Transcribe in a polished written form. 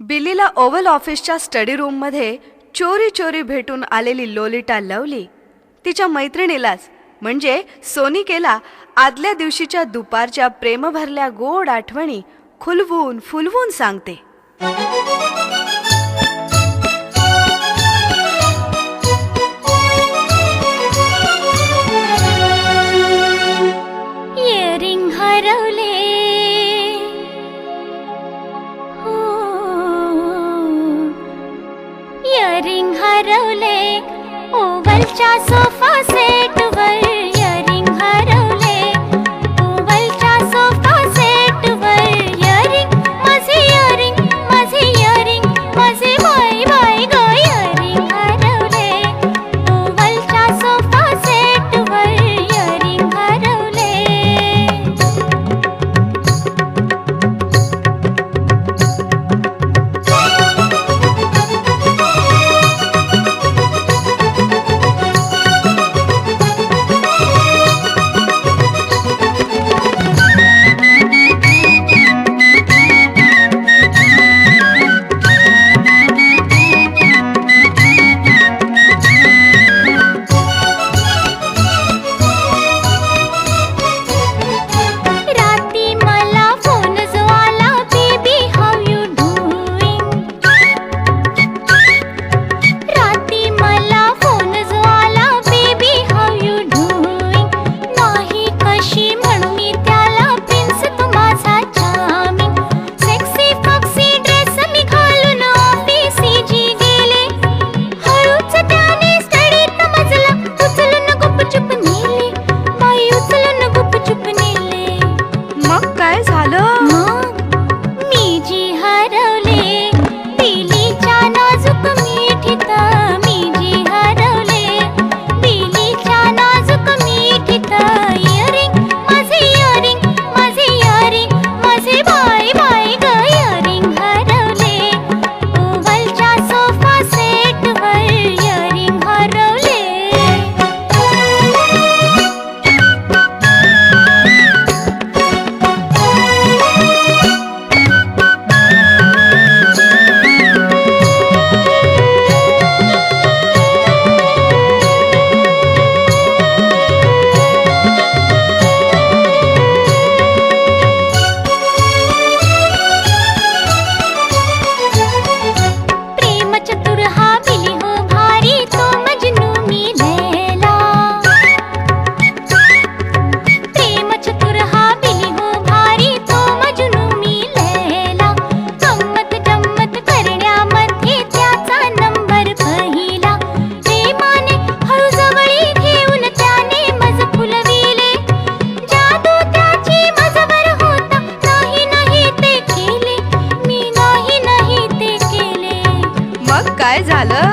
बिलीला oval ऑफिसच्या study रूममध्ये चोरी चोरी भेटून आलेली लोलिटा लवली तिच्या मैत्रिणीलाच म्हणजे सोनिकेला आदल्या दिवशीच्या दुपारच्या प्रेमभरल्या गोड आठवणी खुलवून फुलवून सांगते. इयरिंग हरवले हो, इयरिंग हरवले ओव्हलच्या सोफा सेटवर. इयरिंग हरवले ओव्हलच्या सोफा सेटवर. इयरिंग माझे इयरिंग माझे इयरिंग माझे बाय बाय ग. इयरिंग हरवले ओव्हलच्या सोफा सेटवर. इयरिंग हरवले. राती मला फोन जो आला, बेबी हाऊ यू डूइंग. राती मला फोन जो आला, बेबी हाऊ यू डूइंग. नाही कशी म्हणू मी त्याला, प्रिन्स तू माझा चार्मिंग. सेक्सी फॉक्सी ड्रेस मी घालून ऑफिसी गेले. हळूच त्याने स्टडीत मजला उचलून गुपचूप नेले. बाई उचलून गुपचूप नेले. मग काय झालं? मग मी जी हरवले बिलीच्या नाजूक मिठीत. मी जी हरवले बिलीच्या नाजूक मिठीत. इयरिंग माझे इयरिंग माझे इयरिंग माझे बाय बाय ग. इयरिंग हरवले ओव्हलच्या सोफा सेटवर. इयरिंग हरवले. प्रेम चतुर हा बिली हो भारी, तो मजनू मी लैला. प्रेम चतुर हा बिली हो भारी, तो मजनू मी लैला. गंमत जम्मत करण्यामध्ये त्याचा नंबर पहिला. प्रेमाने हळू जवळी घेऊन त्याने मज फुलविले. जादू त्याची मजवर होता, नाही नाही ते केले मी नाही नाही ते केले. मग काय झालं?